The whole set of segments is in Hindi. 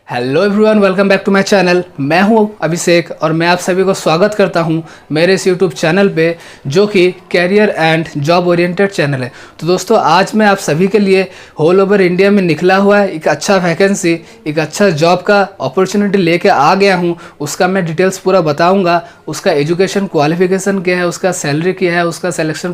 Hello everyone, welcome back to my channel. मैं हूं अभिषेक और मैं आप सभी को स्वागत करता हूं मेरे इस यूट्यूब चैनल पे, जो कि career and job oriented channel है। तो दोस्तों, आज मैं आप सभी के लिए होल ओवर इंडिया में निकला हुआ है एक अच्छा वैकेंसी, एक अच्छा जॉब का अपॉर्चुनिटी लेके आ गया हूं। उसका मैं डिटेल्स पूरा बताऊंगा। उसका एजुकेशन क्वालिफिकेशन क्या है, उसका सैलरी क्या है, उसका सिलेक्शन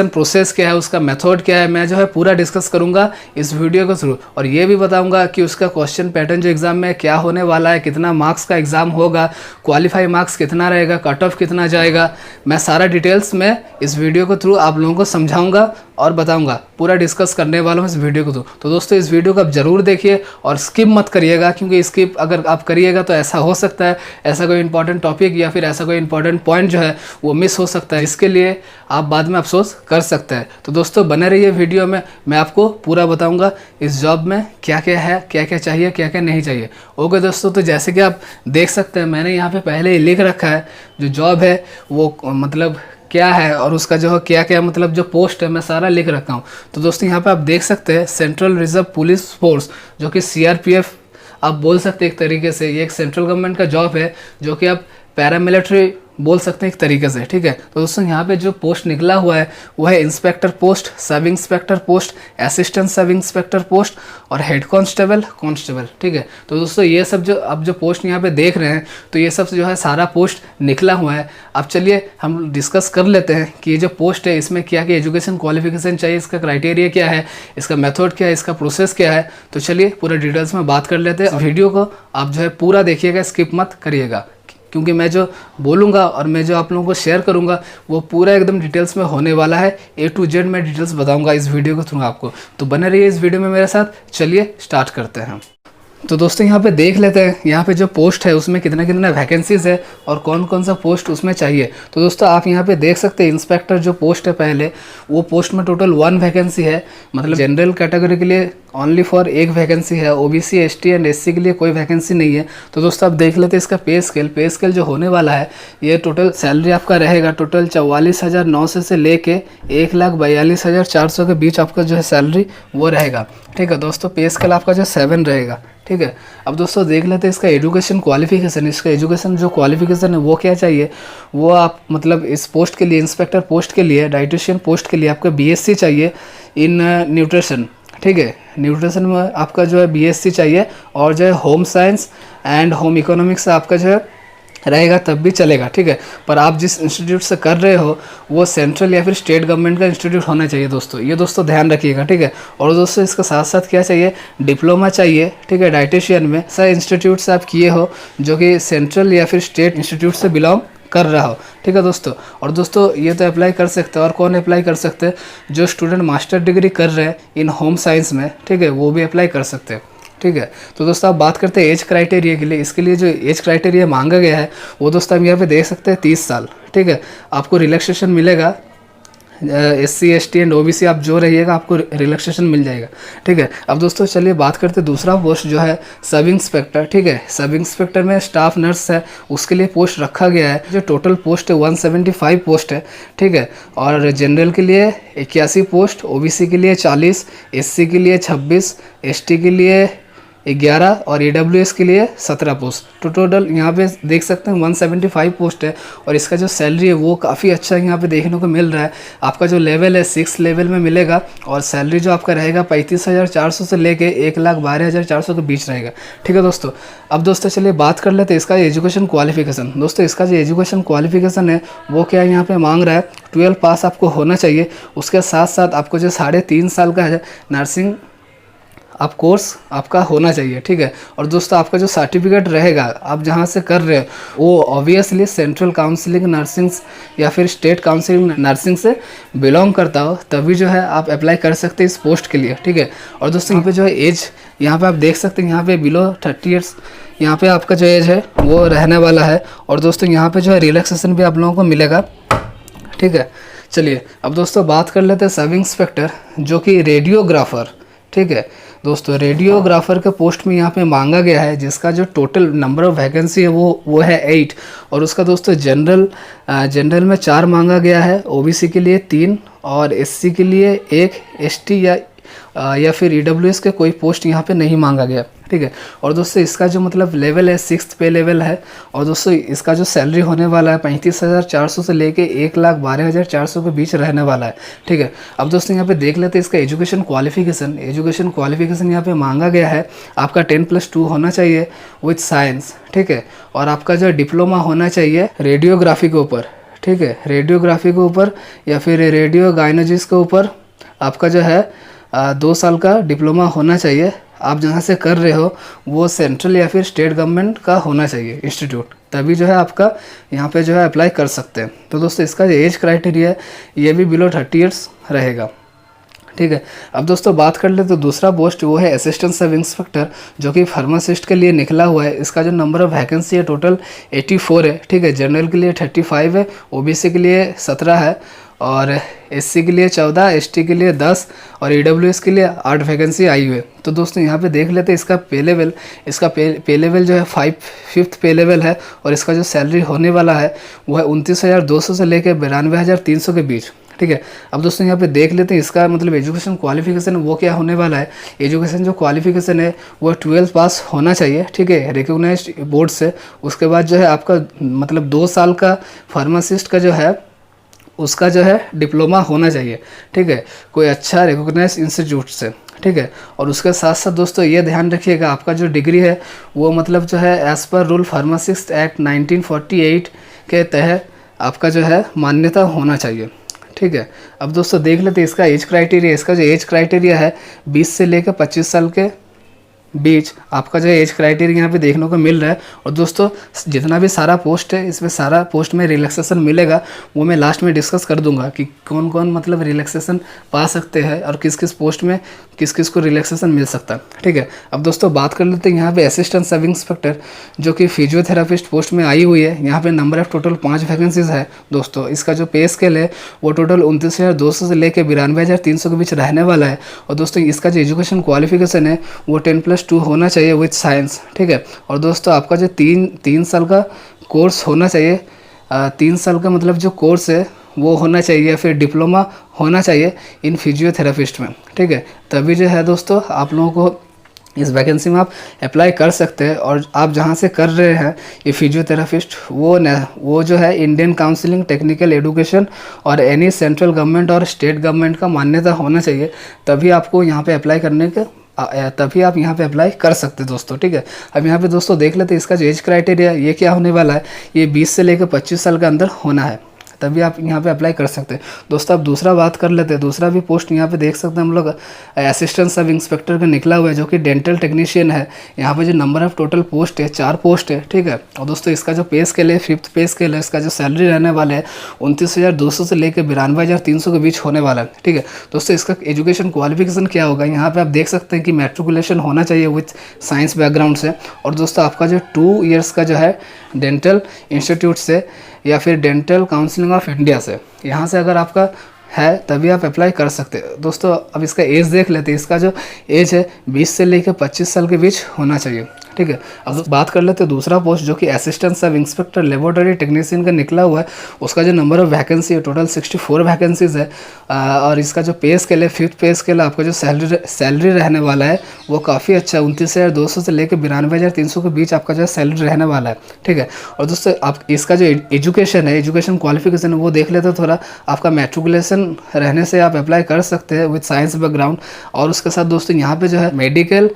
प्रोसेस क्या है, उसका मेथड क्या है, मैं जो है पूरा डिस्कस करूंगा इस वीडियो के थ्रू। और ये भी बताऊंगा कि उसका क्वेश्चन पैटर्न जो एग्ज़ाम में क्या होने वाला है, कितना मार्क्स का एग्ज़ाम होगा, क्वालिफाई मार्क्स कितना रहेगा, कट ऑफ कितना जाएगा, मैं सारा डिटेल्स में इस वीडियो के थ्रू आप लोगों को समझाऊंगा और बताऊंगा। पूरा डिस्कस करने वाला हूँ इस वीडियो को थ्रू। तो दोस्तों, इस वीडियो को आप ज़रूर देखिए और स्किप मत करिएगा, क्योंकि स्किप अगर आप करिएगा तो ऐसा हो सकता है ऐसा कोई इंपॉर्टेंट टॉपिक या फिर ऐसा कोई इंपॉर्टेंट पॉइंट जो है वो मिस हो सकता है, इसके लिए आप बाद में अफसोस कर सकते हैं। तो दोस्तों, बने रहिए वीडियो में, मैं आपको पूरा बताऊंगा इस जॉब में क्या क्या है, क्या क्या चाहिए, क्या क्या नहीं चाहिए। ओके दोस्तों, तो जैसे कि आप देख सकते हैं, मैंने यहाँ पे पहले ही लिख रखा है जो जॉब है वो मतलब क्या है और उसका जो है क्या क्या मतलब जो पोस्ट है मैं सारा लिख रखा हूँ। तो दोस्तों, यहाँ पे आप देख सकते हैं सेंट्रल रिजर्व पुलिस फोर्स, जो कि सीआरपीएफ आप बोल सकते हैं एक तरीके से। ये एक सेंट्रल गवर्नमेंट का जॉब है, जो कि आप पैरामिलिट्री बोल सकते हैं एक तरीके से, ठीक है। तो दोस्तों, यहाँ पे जो पोस्ट निकला हुआ है वो है inspector post, sub inspector post, assistant sub inspector post और हेड कांस्टेबल, ठीक है। तो दोस्तों, ये सब जो अब जो पोस्ट यहाँ पे देख रहे हैं, तो ये सब जो है सारा पोस्ट निकला हुआ है। अब चलिए हम डिस्कस कर लेते हैं कि ये जो पोस्ट है इसमें क्या क्या एजुकेशन क्वालिफिकेशन चाहिए, इसका क्राइटेरिया क्या है, इसका मेथड क्या है, इसका प्रोसेस क्या है। तो चलिए पूरा डिटेल्स में बात कर लेते हैं। वीडियो को आप जो है पूरा देखिएगा, स्किप मत करिएगा, क्योंकि मैं जो बोलूँगा और मैं जो आप लोगों को शेयर करूँगा वो पूरा एकदम डिटेल्स में होने वाला है। A to Z मैं डिटेल्स बताऊँगा इस वीडियो के थ्रू आपको। तो बने रहिए इस वीडियो में मेरे साथ। चलिए स्टार्ट करते हैं। तो दोस्तों, यहाँ पे देख लेते हैं यहाँ पे जो पोस्ट है उसमें कितना कितना वैकेंसीज है और कौन कौन सा पोस्ट उसमें चाहिए। तो दोस्तों, आप यहाँ पे देख सकते हैं इंस्पेक्टर जो पोस्ट है पहले, वो पोस्ट में टोटल 1 वैकेंसी है। मतलब जनरल कैटेगरी के लिए ओनली फॉर 1 वैकेंसी है, ओबीसी, एसटी एंड एससी के लिए कोई वैकेंसी नहीं है। तो दोस्तों, आप देख लेते हैं इसका पे स्केल जो होने वाला है। ये टोटल सैलरी आपका रहेगा टोटल 44,900 से लेके 1,42,400 के बीच आपका जो है सैलरी वो रहेगा, ठीक है दोस्तों। पे स्केल आपका जो 7 रहेगा, ठीक है। अब दोस्तों, देख लेते हैं इसका एजुकेशन क्वालिफिकेशन। इसका एजुकेशन जो क्वालिफिकेशन है वो क्या चाहिए, वो आप मतलब इस पोस्ट के लिए, इंस्पेक्टर पोस्ट के लिए, डाइटिशियन पोस्ट के लिए आपका बीएससी चाहिए इन न्यूट्रिशन, ठीक है। न्यूट्रिशन में आपका जो है बीएससी चाहिए और जो है home science and home economics आपका जो है रहेगा तब भी चलेगा, ठीक है। पर आप जिस इंस्टीट्यूट से कर रहे हो वो सेंट्रल या फिर स्टेट गवर्नमेंट का इंस्टीट्यूट होना चाहिए दोस्तों, ये दोस्तों ध्यान रखिएगा, ठीक है। और दोस्तों, इसके साथ साथ क्या चाहिए, डिप्लोमा चाहिए, ठीक है, डाइटिशियन में। सर इंस्टीट्यूट से आप किए हो जो कि सेंट्रल या फिर स्टेट इंस्टीट्यूट से बिलोंग कर रहा हो, ठीक है दोस्तों। और दोस्तों, ये तो अप्लाई कर सकते हैं। और कौन अप्लाई कर सकते हैं, जो स्टूडेंट मास्टर डिग्री कर रहे हैं इन होम साइंस में, ठीक है, वो भी अप्लाई कर सकते हैं, ठीक है। तो दोस्तों, आप बात करते हैं एज क्राइटेरिया के लिए। इसके लिए जो एज क्राइटेरिया मांगा गया है वो दोस्तों हम यहाँ पे देख सकते हैं 30 साल, ठीक है। आपको रिलैक्सेशन मिलेगा, एससी, एसटी एंड ओबीसी आप जो रहिएगा आपको रिलैक्सेशन मिल जाएगा, ठीक है। अब दोस्तों, चलिए बात करते हैं दूसरा पोस्ट जो है सब इंस्पेक्टर, ठीक है। सब इंस्पेक्टर में स्टाफ नर्स है, उसके लिए पोस्ट रखा गया है। जो टोटल पोस्ट है 175 पोस्ट है, ठीक है। और जनरल के लिए 81 पोस्ट, ओबीसी के लिए 40, एससी के लिए 26, एसटी के लिए 11 और AWS के लिए 17 पोस्ट। तो टोटल यहाँ पे देख सकते हैं 175 पोस्ट है। और इसका जो सैलरी है वो काफ़ी अच्छा यहाँ पे देखने को मिल रहा है। आपका जो लेवल है 6 लेवल में मिलेगा और सैलरी जो आपका रहेगा 35,400 से लेके 1,12,400 के बीच रहेगा, ठीक है दोस्तों। अब दोस्तों, चलिए बात कर लेते हैं इसका एजुकेशन क्वालिफिकेशन। दोस्तों, इसका जो एजुकेशन क्वालिफिकेशन है वो क्या यहाँ पे मांग रहा है, 12 पास आपको होना चाहिए। उसके साथ साथ आपको जो 3.5 साल का है नर्सिंग आप कोर्स आपका होना चाहिए, ठीक है। और दोस्तों, आपका जो सर्टिफिकेट रहेगा आप जहाँ से कर रहे हो वो ऑब्वियसली सेंट्रल काउंसिलिंग नर्सिंग या फिर स्टेट काउंसिलिंग नर्सिंग से बिलोंग करता हो, तभी जो है आप अप्लाई कर सकते हैं इस पोस्ट के लिए, ठीक है। और दोस्तों, यहाँ पे जो है एज, यहाँ पे आप देख सकते हैं यहाँ पे बिलो 30 ईयर्स यहाँ पे आपका जो एज है वो रहने वाला है। और दोस्तों, यहाँ पे जो है रिलैक्सेशन भी आप लोगों को मिलेगा, ठीक है। चलिए अब दोस्तों बात कर लेते हैं सब इंस्पेक्टर जो कि रेडियोग्राफर, ठीक है दोस्तों। रेडियोग्राफर के पोस्ट में यहाँ पे मांगा गया है, जिसका जो टोटल नंबर ऑफ वैकेंसी है वो है 8। और उसका दोस्तों जनरल में 4 मांगा गया है, ओबीसी के लिए 3 और एससी के लिए 1, एसटी या या फिर EWS के कोई पोस्ट यहाँ पे नहीं मांगा गया, ठीक है। और दोस्तों इसका जो मतलब लेवल है 6th पे लेवल है। और दोस्तों इसका जो सैलरी होने वाला है 35,400 से लेके 1,12,400 के बीच रहने वाला है, ठीक है। अब दोस्तों यहाँ पे देख लेते हैं इसका एजुकेशन क्वालिफिकेशन यहाँ पे मांगा गया है आपका 10+2 होना चाहिए विथ साइंस, ठीक है। और आपका जो डिप्लोमा होना चाहिए रेडियोग्राफी के ऊपर, ठीक है, रेडियोग्राफी के ऊपर या फिर रेडियो गायनोलॉजिस्ट के ऊपर आपका जो है 2 साल का डिप्लोमा होना चाहिए। आप जहाँ से कर रहे हो वो सेंट्रल या फिर स्टेट गवर्नमेंट का होना चाहिए इंस्टीट्यूट, तभी जो है आपका यहाँ पे जो है अप्लाई कर सकते हैं। तो दोस्तों इसका जो एज क्राइटेरिया है ये भी बिलो 30 ईयर्स रहेगा, ठीक है। अब दोस्तों बात कर ले तो दूसरा पोस्ट वो है असिस्टेंट सब इंस्पेक्टर, जो कि फार्मासिस्ट के लिए निकला हुआ है। इसका जो नंबर ऑफ वैकेंसी है टोटल 84 है, ठीक है। जनरल के लिए 35 है, OBC के लिए 17 है, और SC के लिए 14, ST के लिए 10 और EWS के लिए 8 वैकेंसी आई हुई है। तो दोस्तों यहाँ पे देख लेते हैं इसका पे लेवल। इसका पे लेवल जो है 5th पे लेवल है, और इसका जो सैलरी होने वाला है वो है 29,200 से लेकर 92,300 के बीच, ठीक है। अब दोस्तों यहाँ पे देख लेते हैं इसका मतलब एजुकेशन क्वालिफिकेशन वो क्या होने वाला है। एजुकेशन जो क्वालिफिकेशन है वो 12th पास होना चाहिए, ठीक है, रिकॉग्नाइज्ड बोर्ड से। उसके बाद जो है आपका मतलब 2 साल का फार्मासिस्ट का जो है उसका जो है डिप्लोमा होना चाहिए, ठीक है, कोई अच्छा रिकॉग्नाइज इंस्टीट्यूट से, ठीक है। और उसके साथ साथ दोस्तों ये ध्यान रखिएगा आपका जो डिग्री है वो मतलब जो है as per rule pharmacist act 1948 के तहत आपका जो है मान्यता होना चाहिए, ठीक है। अब दोस्तों देख लेते हैं इसका एज क्राइटेरिया। इसका जो एज क्राइटेरिया है 20 से लेकर 25 साल के बीच आपका जो एज क्राइटेरिया यहाँ पे देखने को मिल रहा है। और दोस्तों जितना भी सारा पोस्ट है इसमें सारा पोस्ट में रिलैक्सेशन मिलेगा, वो मैं लास्ट में डिस्कस कर दूंगा कि कौन कौन मतलब रिलैक्सेशन पा सकते हैं और किस किस पोस्ट में किस किस को रिलैक्सेशन मिल सकता है, ठीक है। अब दोस्तों बात कर लेते हैं यहाँ पे असिस्टेंट सब इंस्पेक्टर जो कि फिजियोथेरापिस्ट पोस्ट में आई हुई है। यहाँ पे नंबर ऑफ टोटल 5 वैकेंसीज है दोस्तों। इसका जो पे स्केल है वो टोटल 29,200 से लेकर 92,300 के बीच रहने वाला है। और दोस्तों इसका जो एजुकेशन क्वालिफिकेशन है वो 10+2 होना चाहिए विथ साइंस, ठीक है। और दोस्तों आपका जो 3 साल का कोर्स होना चाहिए, 3 साल का मतलब जो कोर्स है वो होना चाहिए, फिर डिप्लोमा होना चाहिए इन फिजियोथेरापिस्ट में, ठीक है। तभी जो है दोस्तों आप लोगों को इस वैकेंसी में आप अप्लाई कर सकते हैं। और आप जहाँ से कर रहे हैं ये फिजियोथेरापिस्ट वो जो है इंडियन काउंसिलिंग टेक्निकल एजुकेशन और एनी सेंट्रल गवर्नमेंट और स्टेट गवर्नमेंट का मान्यता होना चाहिए, तभी आपको यहाँ पे अप्लाई करने के तभी आप यहाँ पे अप्लाई कर सकते हैं दोस्तों, ठीक है। अब यहाँ पे दोस्तों देख लेते हैं इसका जो एज क्राइटेरिया ये क्या होने वाला है। ये 20 से लेकर 25 साल के अंदर होना है, तभी आप यहाँ पे अप्लाई कर सकते हैं दोस्तों। अब दूसरा बात कर लेते हैं। दूसरा भी पोस्ट यहाँ पे देख सकते हैं हम लोग असिस्टेंट सब इंस्पेक्टर का निकला हुआ है जो कि डेंटल टेक्नीशियन है। यहाँ पे जो नंबर ऑफ टोटल पोस्ट है 4 पोस्ट है, ठीक है। और दोस्तों इसका जो पे स्केल है 5th पे स्केल है। इसका जो सैलरी रहने वाला है 29,200 से लेकर 92,300 के बीच होने वाला है, ठीक है। दोस्तों इसका एजुकेशन क्वालिफिकेशन क्या होगा यहाँ पे आप देख सकते हैं कि मैट्रिकुलेशन होना चाहिए विथ साइंस बैकग्राउंड से। और दोस्तों आपका जो 2 ईयर्स का जो है डेंटल इंस्टीट्यूट से या फिर डेंटल काउंसिलिंग ऑफ इंडिया से, यहाँ से अगर आपका है तभी आप अप्लाई कर सकते हैं दोस्तों। अब इसका एज देख लेते हैं। इसका जो एज है 20 से लेकर 25 साल के बीच होना चाहिए, ठीक है। अब बात कर लेते हैं दूसरा पोस्ट जो कि assistant sub inspector laboratory technician का निकला हुआ है। उसका जो नंबर ऑफ वैकेंसी है टोटल 64 वैकेंसीज है। और इसका जो पे स्केल है 5th पे स्केल, आपका जो सैलरी रहने वाला है वो काफ़ी अच्छा है। 29,200 से लेकर 92,300 के बीच आपका जो सैलरी रहने वाला है, ठीक है। और दोस्तों आप इसका जो एजुकेशन है, एजुकेशन क्वालिफिकेशन है वो देख लेते हैं थोड़ा। आपका मैट्रिकुलेशन रहने से आप अप्लाई कर सकते हैं विद साइंस बैकग्राउंड। और उसके साथ दोस्तों यहाँ पे जो है medical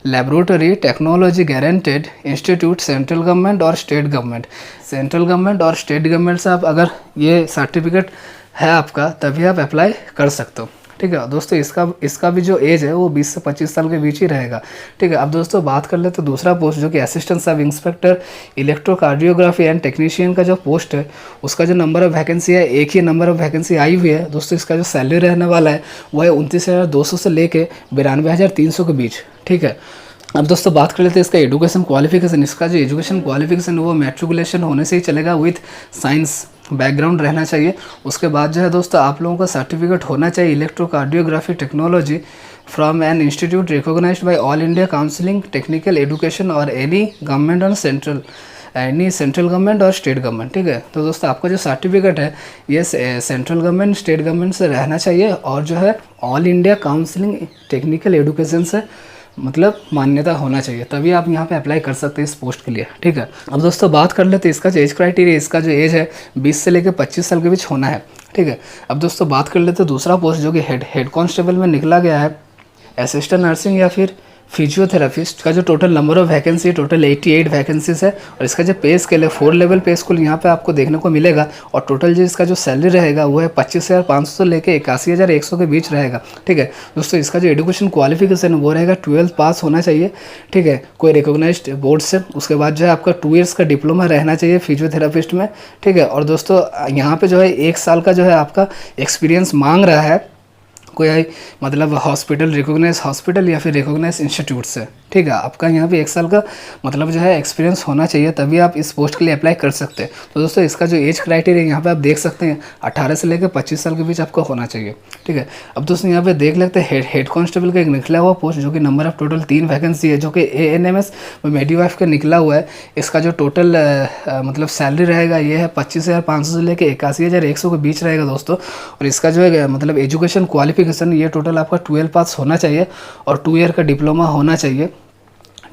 laboratory technology guaranteed institute central government और स्टेट गवर्नमेंट, सेंट्रल गवर्नमेंट और स्टेट गवर्नमेंट से आप अगर ये सर्टिफिकेट है आपका तभी आप अप्लाई कर सकते हो, ठीक है। दोस्तों इसका भी जो एज है वो 20 से 25 साल के बीच ही रहेगा, ठीक है। अब दोस्तों बात कर ले तो दूसरा पोस्ट जो कि assistant sub inspector electrocardiography and technician का जो पोस्ट है उसका जो नंबर ऑफ वैकेंसी है एक ही नंबर ऑफ वैकेंसी आई हुई है दोस्तों। इसका जो सैलरी रहने वाला है वो है 29,200 से लेके 92,300 के बीच, ठीक है। अब दोस्तों बात कर लेते हैं इसका एजुकेशन क्वालिफिकेशन। इसका जो एजुकेशन क्वालिफिकेशन है वो मैट्रिकुलेशन होने से ही चलेगा विथ साइंस बैकग्राउंड रहना चाहिए। उसके बाद जो है दोस्तों आप लोगों का सर्टिफिकेट होना चाहिए electrocardiography technology from an institute recognised by all India counselling technical education और एनी गवर्नमेंट और सेंट्रल एनी सेंट्रल गवर्नमेंट और स्टेट गवर्नमेंट, ठीक है। तो दोस्तों आपका जो सर्टिफिकेट है ये सेंट्रल गवर्नमेंट स्टेट गवर्नमेंट से रहना चाहिए और जो है all India counselling technical education से मतलब मान्यता होना चाहिए, तभी आप यहाँ पे अप्लाई कर सकते हैं इस पोस्ट के लिए, ठीक है। अब दोस्तों बात कर लेते हैं इसका जो एज क्राइटेरिया, इसका जो एज है 20 से लेकर 25 साल के बीच होना है, ठीक है। अब दोस्तों बात कर लेते हैं दूसरा पोस्ट जो कि हेड कांस्टेबल में निकला गया है, असिस्टेंट नर्सिंग या फिर फिजियोथेरापिस्ट का जो total number of vacancy total 88 vacancies है और इसका जो पे स्केल है 4 लेवल पे स्केल यहाँ पे आपको देखने को मिलेगा और टोटल जो इसका जो सैलरी रहेगा वो है 25,500 से लेके 81,100 के बीच रहेगा, ठीक है। दोस्तों इसका जो एजुकेशन क्वालिफिकेशन वो रहेगा 12th पास होना चाहिए, ठीक है, कोई रिकॉग्नाइज्ड बोर्ड से। उसके बाद जो है आपका 2 ईयर्स का डिप्लोमा रहना चाहिए फिजियोथेरापिस्ट में, ठीक है। और दोस्तों यहाँ पे जो है 1 साल का जो है आपका एक्सपीरियंस मांग रहा है कोई मतलब हॉस्पिटल, रिकॉग्नाइज हॉस्पिटल या फिर रिकॉग्नाइज इंस्टीट्यूट से, ठीक है। आपका यहाँ पे 1 साल का मतलब जो है एक्सपीरियंस होना चाहिए, तभी आप इस पोस्ट के लिए अप्लाई कर सकते हैं। तो दोस्तों इसका जो एज क्राइटेरिया यहाँ पे आप देख सकते हैं 18 से लेकर 25 साल के बीच आपको होना चाहिए, ठीक है। अब दोस्तों यहाँ पे देख लेते हैं हेड कांस्टेबल का एक निकला हुआ पोस्ट जो कि नंबर ऑफ टोटल 3 वैकेंसी है, जो कि ANMS मेडिवाइफ का निकला हुआ है। इसका जो टोटल मतलब सैलरी रहेगा ये है 25,500 से लेकर 81,100 के बीच रहेगा दोस्तों। और इसका जो है मतलब एजुकेशन क्वालिफिकेशन ये टोटल आपका 12 पास होना चाहिए और 2 ईयर का डिप्लोमा होना चाहिए,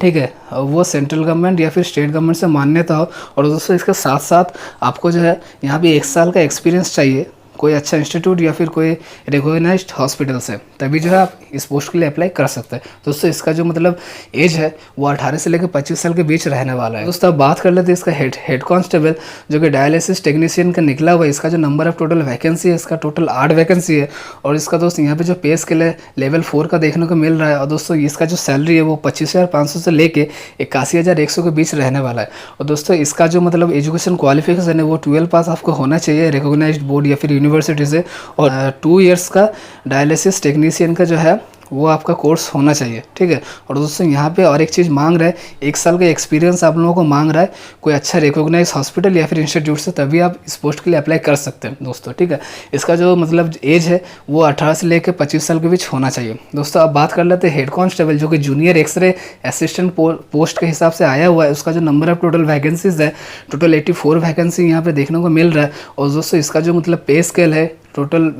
ठीक है। वो सेंट्रल गवर्नमेंट या फिर स्टेट गवर्नमेंट से मान्यता हो। और दोस्तों इसके साथ साथ आपको जो है यहाँ पे 1 साल का एक्सपीरियंस चाहिए कोई अच्छा इंस्टीट्यूट या फिर कोई रिकॉग्नाइज्ड हॉस्पिटल से, तभी जो है आप इस पोस्ट के लिए अप्लाई कर सकते हैं। दोस्तों इसका जो मतलब एज है वो 18 से लेकर 25 साल के बीच रहने वाला है। दोस्तों अब बात कर लेते हैं इसका हेड कांस्टेबल जो कि डायलिसिस टेक्नीशियन का निकला हुआ है। इसका जो नंबर ऑफ टोटल वैकेंसी है इसका टोटल 8 वैकेंसी है और इसका दोस्तों यहाँ पे जो पे स्केल है लेवल 4 का देखने को मिल रहा है। और दोस्तों इसका जो सैलरी है वो 25,500 से लेके 81,100 के बीच रहने वाला है। और दोस्तों इसका जो मतलब एजुकेशन क्वालिफिकेशन है वो 12 पास आपको होना चाहिए रिकॉग्नाइज्ड बोर्ड या फिर यूनिवर्सिटी से और 2 ईयर्स का डायलिसिस टेक्नीशियन का जो है वो आपका कोर्स होना चाहिए, ठीक है। और दोस्तों यहाँ पे और एक चीज़ मांग रहा है 1 साल का एक्सपीरियंस आप लोगों को मांग रहा है कोई अच्छा रिकॉग्नाइज हॉस्पिटल या फिर इंस्टीट्यूट से, तभी आप इस पोस्ट के लिए अप्लाई कर सकते हैं दोस्तों, ठीक है। इसका जो मतलब एज है वो 18 से लेकर 25 साल के बीच होना चाहिए। दोस्तों अब बात कर लेते हैं हेड कांस्टेबल जो कि जूनियर एक्सरे असिस्टेंट पोस्ट के हिसाब से आया हुआ है। उसका जो नंबर ऑफ टोटल वैकेंसीज है टोटल 84 वैकेंसी यहाँ पे देखने को मिल रहा है। और दोस्तों इसका जो मतलब पे स्केल है टोटल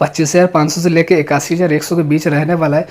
25,500 से लेकर 81,100 के बीच रहने वाला है।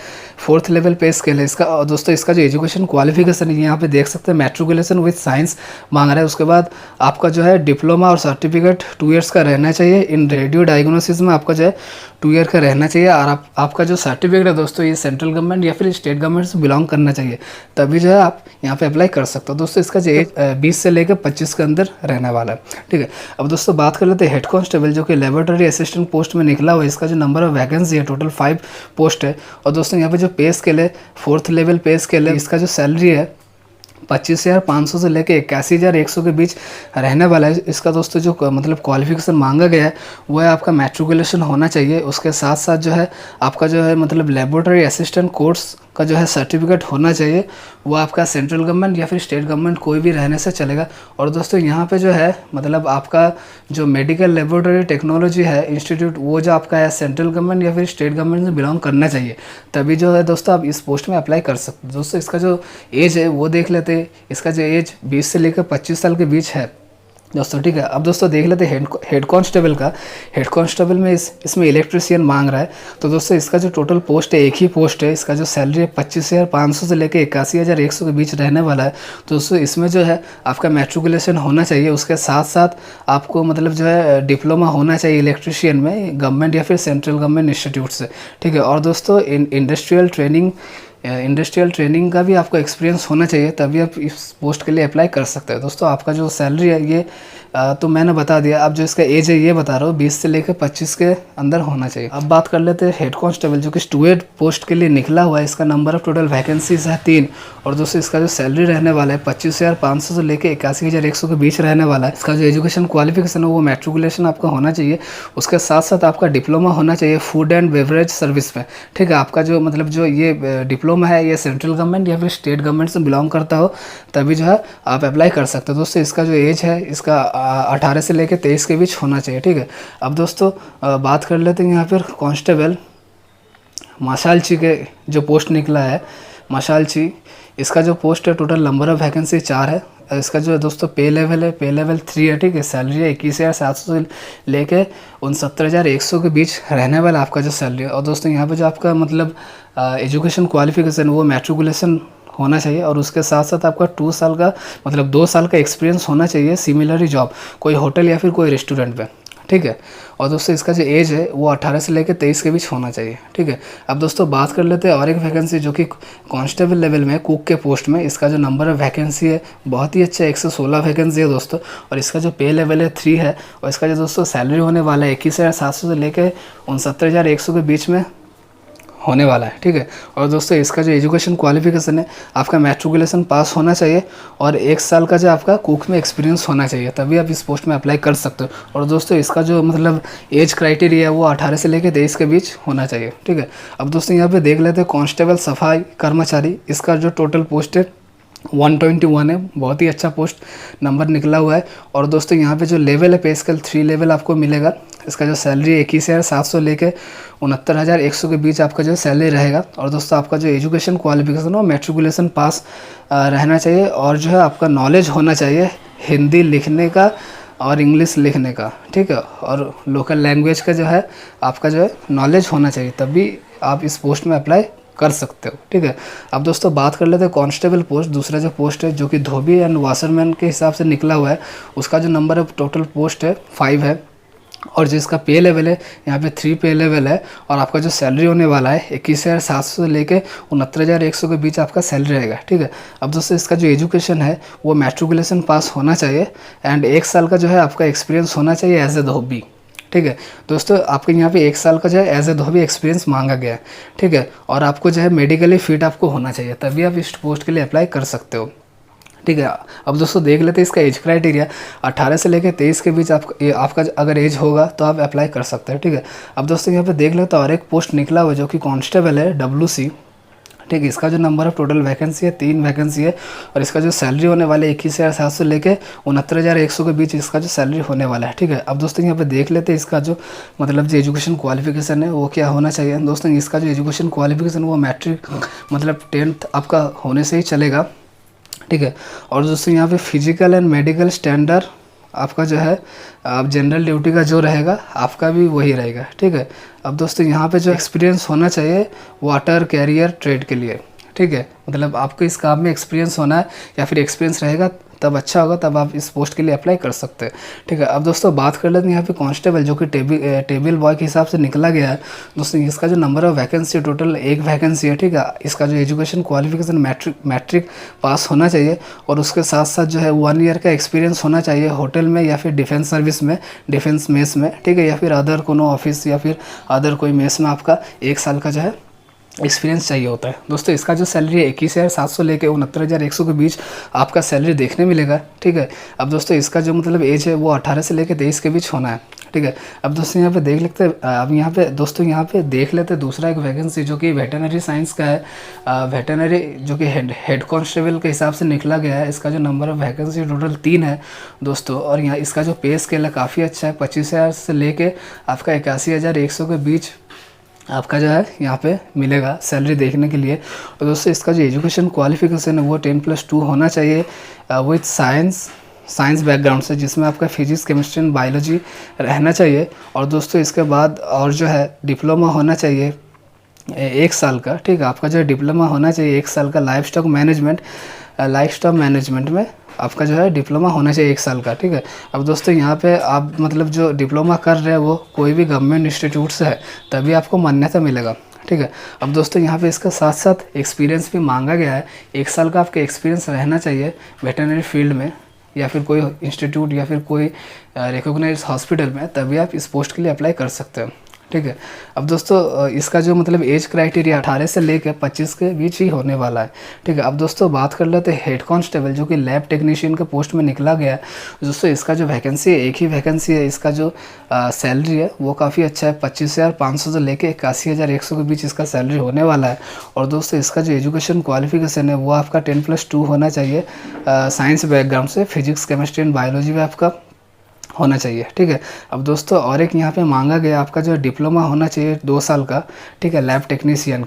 4th लेवल पे स्केल है इसका। और दोस्तों इसका जो एजुकेशन क्वालिफिकेशन है यहाँ पे देख सकते हैं मैट्रिकुलेशन विद साइंस मांग रहा है। उसके बाद आपका जो है डिप्लोमा और सर्टिफिकेट 2 ईयर्स का रहना चाहिए। इन रेडियो डायग्नोसिस में आपका जो है 2 ईयर का रहना चाहिए। और आपका जो सर्टिफिकेट है दोस्तों ये सेंट्रल गवर्नमेंट या फिर स्टेट गवर्नमेंट से बिलोंग करना चाहिए, तभी जो है आप यहाँ पे अप्लाई कर सकते हो। दोस्तों इसका जो एज 20 से लेकर 25 के अंदर रहने वाला है, ठीक है। अब दोस्तों बात कर लेते हैं हेड कांस्टेबल जो कि लेबोरेटरी असिस्टेंट पोस्ट में निकला हुआ है। इसका जो नंबर ऑफ वैकेंसी है टोटल 5 पोस्ट है। और दोस्तों यहाँ पे जो पे स्केल है 4th लेवल पे स्केल है। इसका जो सैलरी है 25,500 से लेकर 81,100 के बीच रहने वाला है। इसका दोस्तों जो मतलब क्वालिफिकेशन मांगा गया है वो है आपका मैट्रिकुलेशन होना चाहिए। उसके साथ साथ जो है आपका जो है मतलब लेबोरेटरी असिस्टेंट कोर्स का जो है सर्टिफिकेट होना चाहिए। वो आपका सेंट्रल गवर्नमेंट या फिर स्टेट गवर्नमेंट कोई भी रहने से चलेगा। और दोस्तों यहाँ पे जो है मतलब आपका जो मेडिकल लेबोरेटरी टेक्नोलॉजी है इंस्टीट्यूट वो जो आपका है सेंट्रल गवर्नमेंट या फिर स्टेट गवर्नमेंट से बिलोंग करना चाहिए, तभी जो है दोस्तों आप इस पोस्ट में अप्लाई कर सकते हो। दोस्तों इसका जो एज है वो देख लेते हैं। इसका जो एज 20 से लेकर 25 साल के बीच है दोस्तों, ठीक है। अब दोस्तों देख लेते हैं हेड कांस्टेबल का। हेड कांस्टेबल में इसमें इलेक्ट्रिशियन मांग रहा है। तो दोस्तों इसका जो टोटल पोस्ट है एक ही पोस्ट है। इसका जो सैलरी है 25,500 से लेकर 81,100 के बीच रहने वाला है। तो दोस्तों इसमें जो है आपका मैट्रिकुलेशन होना चाहिए। उसके साथ साथ आपको मतलब जो है डिप्लोमा होना चाहिए इलेक्ट्रिशियन में गवर्नमेंट या फिर सेंट्रल गवर्नमेंट इंस्टीट्यूट से, ठीक है। और दोस्तों इंडस्ट्रियल ट्रेनिंग का भी आपको एक्सपीरियंस होना चाहिए, तभी आप इस पोस्ट के लिए अप्लाई कर सकते हैं। दोस्तों आपका जो सैलरी है ये तो मैंने बता दिया। अब जो इसका एज है ये बता रहा हूँ 20 से लेकर 25 के अंदर होना चाहिए। अब बात कर लेते हैं हेड कांस्टेबल जो कि स्टूडेंट पोस्ट के लिए निकला हुआ है। इसका नंबर ऑफ टोटल वैकेंसीज है 3। और दोस्तों इसका जो सैलरी रहने वाला है 25,500 से लेकर 81,100 के बीच रहने वाला है। इसका जो एजुकेशन क्वालिफिकेशन है वो मैट्रिकुलेशन आपका होना चाहिए। उसके साथ साथ आपका डिप्लोमा होना चाहिए फूड एंड बेवरेज सर्विस में, ठीक है। आपका जो मतलब जो ये डिप्लोमा है ये सेंट्रल गवर्नमेंट या फिर स्टेट गवर्नमेंट से बिलोंग करता हो, तभी जो है आप अप्लाई कर सकते हो। दोस्तों इसका जो एज है इसका 18 से लेकर 23 के बीच होना चाहिए, ठीक है। अब दोस्तों बात कर लेते हैं यहाँ पर कांस्टेबल मशालची के जो पोस्ट निकला है मशालची। इसका जो पोस्ट है टोटल नंबर ऑफ वैकेंसी 4 है। इसका जो है दोस्तों पे लेवल है, पे लेवल 3 है, ठीक है। सैलरी है 21,700 से लेके 69,100 के बीच रहने वाला आपका जो सैलरी है। और दोस्तों यहाँ पे जो आपका मतलब एजुकेशन क्वालिफिकेशन वो मैट्रिकुलेशन होना चाहिए, और उसके साथ साथ आपका 2 साल का मतलब 2 साल का एक्सपीरियंस होना चाहिए सिमिलर जॉब, कोई होटल या फिर कोई रेस्टोरेंट पे, ठीक है। और दोस्तों इसका जो एज है वो 18 से लेकर 23 के बीच होना चाहिए, ठीक है। अब दोस्तों बात कर लेते हैं और एक वैकेंसी जो कि कांस्टेबल लेवल में कुक के पोस्ट में। इसका जो नंबर ऑफ वैकेंसी है बहुत ही अच्छा 116 वैकेंसी है दोस्तों, और इसका जो पे लेवल है 3 है, और इसका जो दोस्तों सैलरी होने वाला है 21,700 से लेकर 69,100 के बीच में होने वाला है, ठीक है। और दोस्तों इसका जो एजुकेशन क्वालिफिकेशन है आपका मैट्रिकुलेशन पास होना चाहिए, और 1 साल का जो आपका कुक में एक्सपीरियंस होना चाहिए, तभी आप इस पोस्ट में अप्लाई कर सकते हो। और दोस्तों इसका जो मतलब एज क्राइटेरिया है वो 18 से लेकर 23 के बीच होना चाहिए, ठीक है। अब दोस्तों यहाँ पे देख लेते हैं कांस्टेबल सफाई कर्मचारी। इसका जो टोटल पोस्ट है 121 है, बहुत ही अच्छा पोस्ट नंबर निकला हुआ है। और दोस्तों यहाँ पे जो लेवल है पे स्केल 3 लेवल आपको मिलेगा। इसका जो सैलरी है 21,700 लेके 69,100 के बीच आपका जो सैलरी रहेगा। और दोस्तों आपका जो एजुकेशन क्वालिफिकेशन हो मैट्रिकुलेशन पास रहना चाहिए, और जो है आपका नॉलेज होना चाहिए हिंदी लिखने का और इंग्लिश लिखने का, ठीक है। और लोकल लैंग्वेज का जो है आपका जो है नॉलेज होना चाहिए, तभी आप इस पोस्ट में अप्लाई कर सकते हो, ठीक है। अब दोस्तों बात कर लेते हैं कांस्टेबल पोस्ट, दूसरा जो पोस्ट है जो कि धोबी एंड वाशरमैन के हिसाब से निकला हुआ है। उसका जो नंबर है टोटल पोस्ट है 5 है, और जिसका पे लेवल है यहाँ पे 3 पे लेवल है। और आपका जो सैलरी होने वाला है 21,700 से लेके 69,100 के बीच आपका सैलरी रहेगा, ठीक है। अब दोस्तों इसका जो एजुकेशन है वो मैट्रिकुलेशन पास होना चाहिए, एंड 1 साल का जो है आपका एक्सपीरियंस होना चाहिए एज ए धोबी, ठीक है। दोस्तों आपके यहाँ पे 1 साल का जो है एज ए धोबी एक्सपीरियंस मांगा गया है, ठीक है। और आपको जो है मेडिकली फिट आपको होना चाहिए, तभी आप इस पोस्ट के लिए अप्लाई कर सकते हो, ठीक है। अब दोस्तों देख लेते हैं इसका एज क्राइटेरिया 18 से लेकर 23 के बीच आपका अगर एज होगा तो आप अप्लाई कर सकते हैं, ठीक है। अब दोस्तों यहाँ पे देख लेते हैं और एक पोस्ट निकला हुआ है जो कि कांस्टेबल है WC, ठीक है। इसका जो नंबर ऑफ टोटल वैकेंसी है 3 वैकेंसी है, और इसका जो सैलरी होने वाला है 21,700 लेके 69,100 के बीच इसका जो सैलरी होने वाला है, ठीक है। अब दोस्तों यहाँ पे देख लेते हैं इसका जो मतलब जो एजुकेशन क्वालिफिकेशन है वो क्या होना चाहिए। दोस्तों इसका जो एजुकेशन क्वालिफिकेशन वो मैट्रिक मतलब 10th आपका होने से ही चलेगा, ठीक है। और दोस्तों यहाँ पे फिजिकल एंड मेडिकल स्टैंडर्ड आपका जो है आप जनरल ड्यूटी का जो रहेगा आपका भी वही रहेगा, ठीक है। अब दोस्तों यहाँ पे जो एक्सपीरियंस होना चाहिए वाटर कैरियर ट्रेड के लिए, ठीक है। मतलब आपको इस काम में एक्सपीरियंस होना है या फिर एक्सपीरियंस रहेगा तब अच्छा होगा, तब आप इस पोस्ट के लिए अप्लाई कर सकते हैं, ठीक है। अब दोस्तों बात कर लेते हैं यहाँ पे कांस्टेबल जो कि टेबल बॉय के हिसाब से निकला गया है। दोस्तों इसका जो number of vacancy total 1 vacancy है, ठीक है। इसका जो एजुकेशन क्वालिफिकेशन मैट्रिक पास होना चाहिए, और उसके साथ साथ जो है 1 ईयर का एक्सपीरियंस होना चाहिए होटल में या फिर डिफेंस सर्विस में, डिफेंस मेस में, ठीक है, या फिर अदर कोनो ऑफिस या फिर अदर कोई मेस में आपका 1 साल का जो है एक्सपीरियंस चाहिए होता है। दोस्तों इसका जो सैलरी है 21,700 लेके 69,100 के बीच आपका सैलरी देखने मिलेगा, ठीक है। अब दोस्तों इसका जो मतलब एज है वो 18 से लेके 23 के बीच होना है, ठीक है। अब दोस्तों यहाँ पे देख लेते हैं अब यहाँ पे दोस्तों यहाँ पे देख लेते हैं दूसरा एक वैकेंसी जो कि वेटनरी साइंस का है, वेटनरी जो कि हेड कांस्टेबल के हिसाब से निकला गया है। इसका जो नंबर ऑफ वैकेंसी टोटल 3 है दोस्तों, और यहाँ इसका जो पे स्केल है काफ़ी अच्छा है, 25,000 से लेके आपका 81,100 के बीच आपका जो है यहाँ पे मिलेगा सैलरी देखने के लिए। और दोस्तों इसका जो एजुकेशन क्वालिफिकेशन है वो 10+2 होना चाहिए विथ साइंस बैकग्राउंड से, जिसमें आपका फिजिक्स केमिस्ट्री एंड बायोलॉजी रहना चाहिए। और दोस्तों इसके बाद और जो है डिप्लोमा होना चाहिए 1 साल का, ठीक है। आपका जो है डिप्लोमा होना चाहिए 1 साल का लाइफ स्टॉक मैनेजमेंट में आपका जो है डिप्लोमा होना चाहिए 1 साल का, ठीक है। अब दोस्तों यहाँ पे आप मतलब जो डिप्लोमा कर रहे हैं वो कोई भी गवर्नमेंट इंस्टीट्यूट से है, तभी आपको मान्यता मिलेगा, ठीक है। अब दोस्तों यहाँ पे इसका साथ साथ एक्सपीरियंस भी मांगा गया है, 1 साल का आपका एक्सपीरियंस रहना चाहिए वेटरनरी फील्ड में या फिर कोई इंस्टीट्यूट या फिर कोई रिकॉग्नाइज्ड हॉस्पिटल में, तभी आप इस पोस्ट के लिए अप्लाई कर सकते हो, ठीक है। अब दोस्तों इसका जो मतलब एज क्राइटेरिया 18 से लेकर 25 के बीच ही होने वाला है, ठीक है। अब दोस्तों बात कर लेते हैं हेड कांस्टेबल जो कि लैब टेक्नीशियन के पोस्ट में निकला गया है। दोस्तों इसका जो वैकेंसी है 1 ही वैकेंसी है। इसका जो सैलरी है वो काफ़ी अच्छा है, 25,500 से लेकर 81,100 के बीच इसका सैलरी होने वाला है। और दोस्तों इसका जो एजुकेशन क्वालिफिकेशन है वो आपका 10+2 होना चाहिए साइंस बैकग्राउंड से, फिजिक्स केमिस्ट्री एंड बायोलॉजी में आपका होना चाहिए, ठीक है। अब दोस्तों और एक यहाँ पे मांगा गया आपका जो डिप्लोमा होना चाहिए 2 साल का, ठीक है, लैब टेक्नीशियन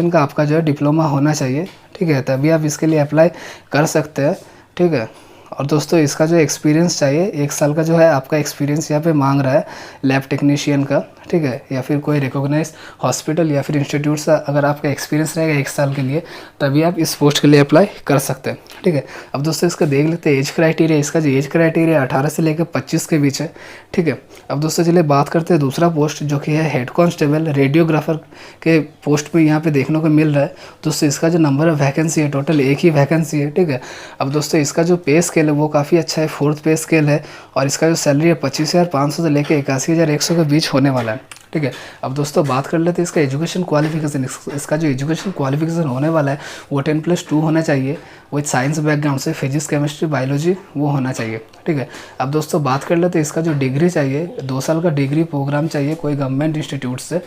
का आपका जो है डिप्लोमा होना चाहिए, ठीक है, तभी आप इसके लिए अप्लाई कर सकते हैं। ठीक है, और दोस्तों इसका जो एक्सपीरियंस चाहिए, 1 साल का जो है आपका एक्सपीरियंस यहाँ पे मांग रहा है लैब टेक्नीशियन का। ठीक है, या फिर कोई रिकॉग्नाइज हॉस्पिटल या फिर इंस्टीट्यूट से अगर आपका एक्सपीरियंस रहेगा 1 साल के लिए, तभी आप इस पोस्ट के लिए अप्लाई कर सकते हैं। ठीक है, अब दोस्तों इसका देख लेते हैं एज क्राइटेरिया। इसका जो एज क्राइटेरिया 18 से लेकर 25 के बीच है। ठीक है, अब दोस्तों चलिए बात करते हैं दूसरा पोस्ट जो कि है हेड कांस्टेबल रेडियोग्राफर के पोस्ट में यहाँ पे देखने को मिल रहा है। दोस्तों इसका जो नंबर ऑफ वैकेंसी है, टोटल 1 ही वैकेंसी है। ठीक है, अब दोस्तों इसका जो पे स्केल है वो काफ़ी अच्छा है, 4th पे स्केल है, और इसका जो सैलरी है 25,500 से लेकर 81,100 के बीच होने वाला है। ठीक है, अब दोस्तों बात कर लेते हैं इसका एजुकेशन क्वालिफिकेशन। इसका जो एजुकेशन क्वालिफिकेशन होने वाला है वो 10+2 होना चाहिए, विथ साइंस बैकग्राउंड से, फिजिक्स केमिस्ट्री बायोलॉजी वो होना चाहिए। ठीक है, अब दोस्तों बात कर लेते हैं इसका जो डिग्री चाहिए, 2 साल का डिग्री प्रोग्राम चाहिए कोई गवर्नमेंट इंस्टीट्यूट से।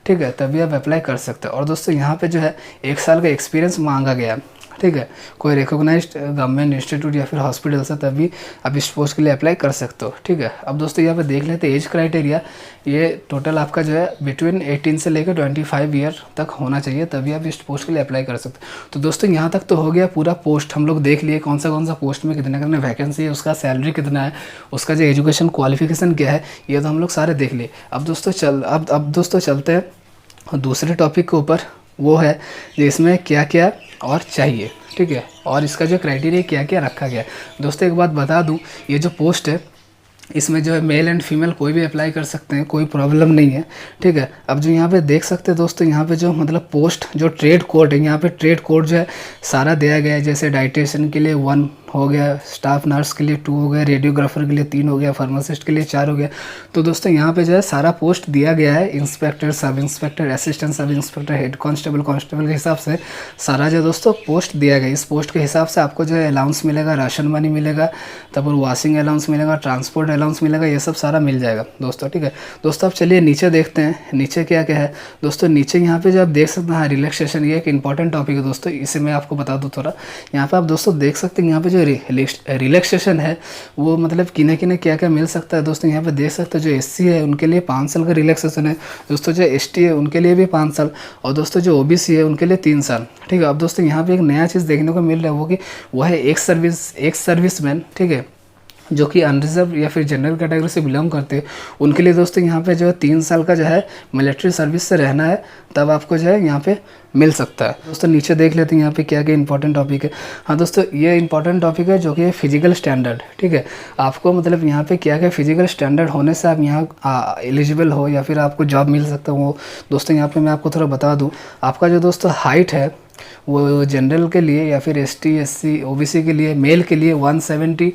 ठीक है, तभी आप अप्लाई कर सकते हैं। और दोस्तों यहाँ पे जो है 1 साल का एक्सपीरियंस मांगा गया है। ठीक है, कोई रिकॉग्नाइज्ड गवर्नमेंट इंस्टीट्यूट या फिर हॉस्पिटल से, तभी आप इस पोस्ट के लिए अप्लाई कर सकते हो। ठीक है, अब दोस्तों यहाँ पे देख लेते हैं एज क्राइटेरिया। ये टोटल आपका जो है बिटवीन 18 से लेकर 25 ईयर तक होना चाहिए, तभी आप इस पोस्ट के लिए अप्लाई कर सकते हो। तो दोस्तों यहाँ तक तो हो गया पूरा पोस्ट, हम लोग देख लिए कौन सा पोस्ट में कितने कितने वैकेंसी है, उसका सैलरी कितना है, उसका जो एजुकेशन क्वालिफिकेशन क्या है, ये तो हम लोग सारे देख लिए। अब दोस्तों चलते हैं दूसरे टॉपिक के ऊपर, वो है जिसमें क्या क्या और चाहिए। ठीक है, और इसका जो क्राइटेरिया क्या क्या रखा गया है। दोस्तों एक बात बता दूं, ये जो पोस्ट है इसमें जो है मेल एंड फीमेल कोई भी अप्लाई कर सकते हैं, कोई प्रॉब्लम नहीं है। ठीक है, अब जो यहाँ पे देख सकते हैं दोस्तों, यहाँ पे जो मतलब पोस्ट जो ट्रेड कोड है, यहाँ पे ट्रेड कोड जो है सारा दिया गया है। जैसे डाइटिशियन के लिए 1 हो गया, स्टाफ नर्स के लिए 2 हो गया, रेडियोग्राफर के लिए 3 हो गया, फार्मासिस्ट के लिए 4 हो गया। तो दोस्तों यहाँ पे जो है सारा पोस्ट दिया गया है, inspector, sub inspector, assistant sub inspector, head constable के हिसाब से सारा जो दोस्तों पोस्ट दिया गया। इस पोस्ट के हिसाब से आपको जो है अलाउंस मिलेगा, राशन मनी मिलेगा, तब वॉशिंग अलाउंस मिलेगा, ट्रांसपोर्ट अलाउंस मिलेगा, ये सब सारा मिल जाएगा दोस्तों। ठीक है दोस्तों, अब चलिए नीचे देखते हैं नीचे क्या क्या है। दोस्तों नीचे यहाँ पे जो आप देख सकते हैं, हाँ रिलैक्सेशन, ये एक इंपॉर्टेंट टॉपिक है दोस्तों, इसे मैं आपको बता दूँ थोड़ा। यहाँ पे आप दोस्तों देख सकते हैं, यहाँ पे जो रिलैक्सेशन है वो मतलब किन्हें किन्हें क्या क्या मिल सकता है। दोस्तों यहाँ पे देख सकते हैं जो SC है उनके लिए 5 साल का रिलैक्सेशन है। दोस्तों जो ST है उनके लिए भी 5 साल, और दोस्तों जो OBC है उनके लिए 3 साल। ठीक है, अब दोस्तों यहाँ पे एक नया चीज़ देखने को मिल रहा है, वो है एक सर्विसमैन। ठीक है, जो कि अनरिजर्व या फिर जनरल कैटेगरी से बिलोंग करते हैं, उनके लिए दोस्तों यहाँ पे जो है 3 साल का जो है मिलिट्री सर्विस से रहना है, तब आपको जो है यहाँ पे मिल सकता है। दोस्तों नीचे देख लेते हैं यहाँ पे क्या क्या इंपॉर्टेंट टॉपिक है। हाँ दोस्तों, ये इंपॉर्टेंट टॉपिक है जो कि फिजिकल स्टैंडर्ड। ठीक है, आपको मतलब यहाँ पे क्या क्या फिजिकल स्टैंडर्ड होने से आप यहाँ एलिजिबल हो या फिर आपको जॉब मिल सकता हो। दोस्तों यहाँ पे मैं आपको थोड़ा बता दूँ, आपका जो दोस्तों हाइट है वो जनरल के लिए या फिर ST SC OBC के लिए, मेल के लिए 170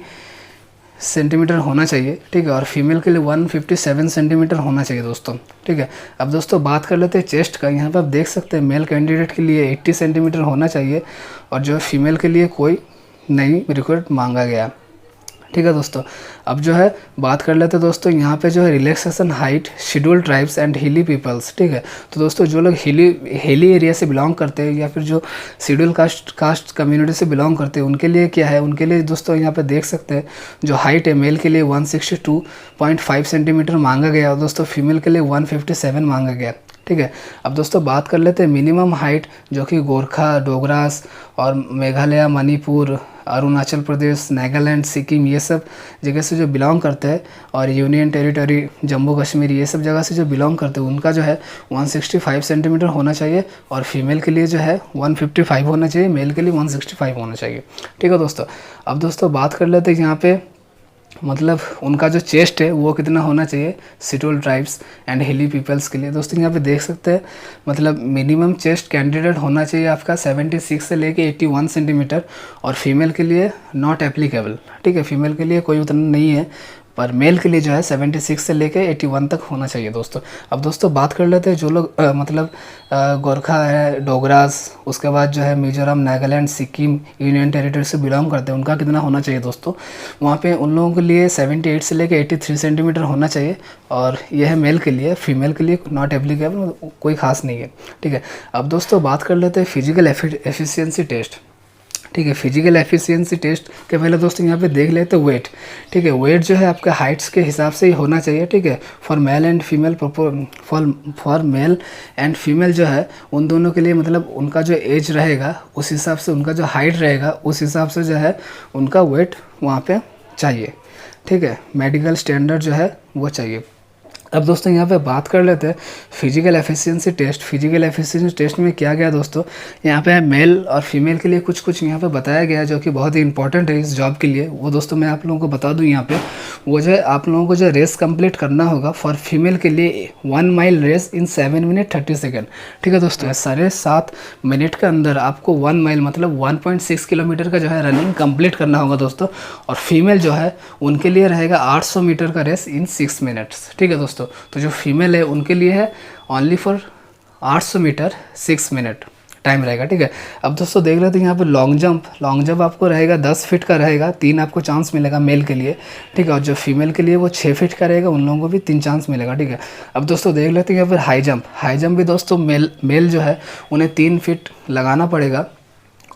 सेंटीमीटर होना चाहिए। ठीक है, और फीमेल के लिए 157 सेंटीमीटर होना चाहिए दोस्तों। ठीक है, अब दोस्तों बात कर लेते हैं चेस्ट का। यहाँ पे आप देख सकते हैं मेल कैंडिडेट के लिए 80 सेंटीमीटर होना चाहिए, और जो फीमेल के लिए कोई नई रिक्वायरमेंट मांगा गया। ठीक है दोस्तों, अब जो है बात कर लेते हैं दोस्तों, यहाँ पे जो है relaxation height scheduled tribes and हिली पीपल्स। ठीक है, तो दोस्तों जो लोग हिली एरिया से बिलोंग करते हैं या फिर जो शेड्यूल कास्ट कम्युनिटी से बिलोंग करते हैं, उनके लिए क्या है, उनके लिए दोस्तों यहाँ पे देख सकते हैं जो हाइट है, मेल के लिए 162.5 सेंटीमीटर मांगा गया, और दोस्तों फीमेल के लिए 157 मांगा गया। ठीक है, अब दोस्तों बात कर लेते हैं मिनिमम हाइट, जो कि गोरखा, डोगरास और मेघालय, मणिपुर, अरुणाचल प्रदेश, नागालैंड, सिक्किम, ये सब जगह से जो बिलोंग करते हैं, और यूनियन टेरिटरी जम्मू कश्मीर, ये सब जगह से जो बिलोंग करते हैं, उनका जो है 165 सेंटीमीटर होना चाहिए, और फीमेल के लिए जो है 155 होना चाहिए, मेल के लिए 165 होना चाहिए। ठीक है दोस्तों, अब दोस्तों बात कर लेते हैं यहाँ पे मतलब उनका जो चेस्ट है वो कितना होना चाहिए शेड्यूल्ड ट्राइब्स एंड हिली पीपल्स के लिए। दोस्तों यहाँ पे देख सकते हैं मतलब मिनिमम चेस्ट कैंडिडेट होना चाहिए आपका 76 से लेके 81 सेंटीमीटर, और फीमेल के लिए नॉट एप्लीकेबल। ठीक है, फीमेल के लिए कोई उतना नहीं है, पर मेल के लिए जो है 76 से लेके 81 तक होना चाहिए दोस्तों। अब दोस्तों बात कर लेते हैं जो लोग गोरखा है, डोगरास, उसके बाद जो है मिजोरम, नागालैंड, सिक्किम, यूनियन टेरिटरी से बिलोंग करते हैं, उनका कितना होना चाहिए दोस्तों। वहाँ पे उन लोगों के लिए 78 से लेके 83 सेंटीमीटर होना चाहिए, और यह है मेल के लिए, फीमेल के लिए नॉट एप्लीकेबल, कोई खास नहीं है। ठीक है, अब दोस्तों बात कर लेते हैं फिजिकल एफिशिएंसी टेस्ट। ठीक है। फिजिकल एफिशिएंसी टेस्ट के पहले दोस्तों यहाँ पे देख लेते हैं वेट। ठीक है, वेट जो है आपका हाइट्स के हिसाब से ही होना चाहिए। ठीक है, for male and female for male and female जो है उन दोनों के लिए मतलब उनका जो एज रहेगा उस हिसाब से उनका जो हाइट रहेगा उस हिसाब से जो है उनका वेट वहाँ पे चाहिए। ठीक है, मेडिकल स्टैंडर्ड जो है वो चाहिए। अब दोस्तों यहाँ पे बात कर लेते हैं physical efficiency test. Physical efficiency test में क्या गया दोस्तों, यहाँ पे मेल और फीमेल के लिए कुछ कुछ यहाँ पे बताया गया है जो कि बहुत ही इंपॉर्टेंट है इस जॉब के लिए। वो दोस्तों मैं आप लोगों को बता दूँ यहाँ पे वो जो है आप लोगों को जो रेस कंप्लीट करना होगा फॉर फीमेल के लिए 1 mile race in 7 minute 30 second. ठीक है दोस्तों, 7.5 मिनट के अंदर आपको 1 माइल मतलब 1.6 किलोमीटर का जो है रनिंग कंप्लीट करना होगा दोस्तों। और फीमेल जो है उनके लिए रहेगा 800 मीटर का रेस इन 6 मिनट्स। ठीक है दोस्तों, तो जो फीमेल है उनके लिए है only for 800 metre 6 minute time रहेगा। ठीक है, अब दोस्तों देख लेते हैं यहाँ पे लॉन्ग जंप आपको रहेगा 10 फीट का रहेगा, 3 आपको चांस मिलेगा मेल के लिए। ठीक है, और जो फीमेल के लिए वो 6 फीट का रहेगा, उन लोगों को भी 3 चांस मिलेगा। ठीक है, अब दोस्तों देख लेते हैं यहाँ पर हाई जंप भी दोस्तों मेल जो है उन्हें 3 फीट लगाना पड़ेगा,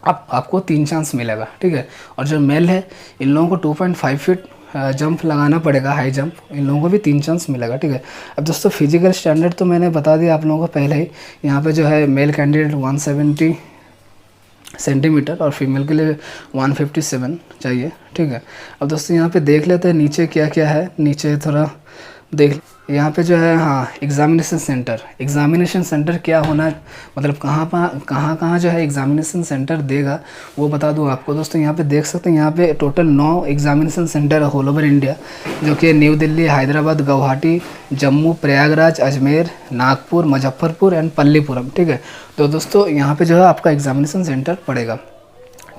आपको 3 चांस मिलेगा। ठीक है, और जो मेल है इन लोगों को 2.5 फीट जंप लगाना पड़ेगा, हाई जंप, इन लोगों को भी 3 चांस मिलेगा। ठीक है, अब दोस्तों फिजिकल स्टैंडर्ड तो मैंने बता दिया आप लोगों को पहले ही। यहाँ पे जो है मेल कैंडिडेट 170 सेंटीमीटर और फीमेल के लिए 157 चाहिए। ठीक है, अब दोस्तों यहाँ पे देख लेते हैं नीचे क्या क्या है। नीचे थोड़ा देख, यहाँ पे जो है हाँ एग्ज़ामिनेशन सेंटर क्या होना मतलब कहाँ जो है एग्ज़ामिनेशन सेंटर देगा वो बता दूँ आपको दोस्तों। यहाँ पे देख सकते हैं यहाँ पे टोटल 9 एग्ज़ामिनेशन सेंटर है ऑल ओवर इंडिया, जो कि न्यू दिल्ली, हैदराबाद, गुवाहाटी, जम्मू, प्रयागराज, अजमेर, नागपुर, मुजफ्फरपुर एंड पल्लीपुरम। ठीक है, तो दोस्तों यहाँ पे जो है आपका एग्ज़ामिनेशन सेंटर पड़ेगा।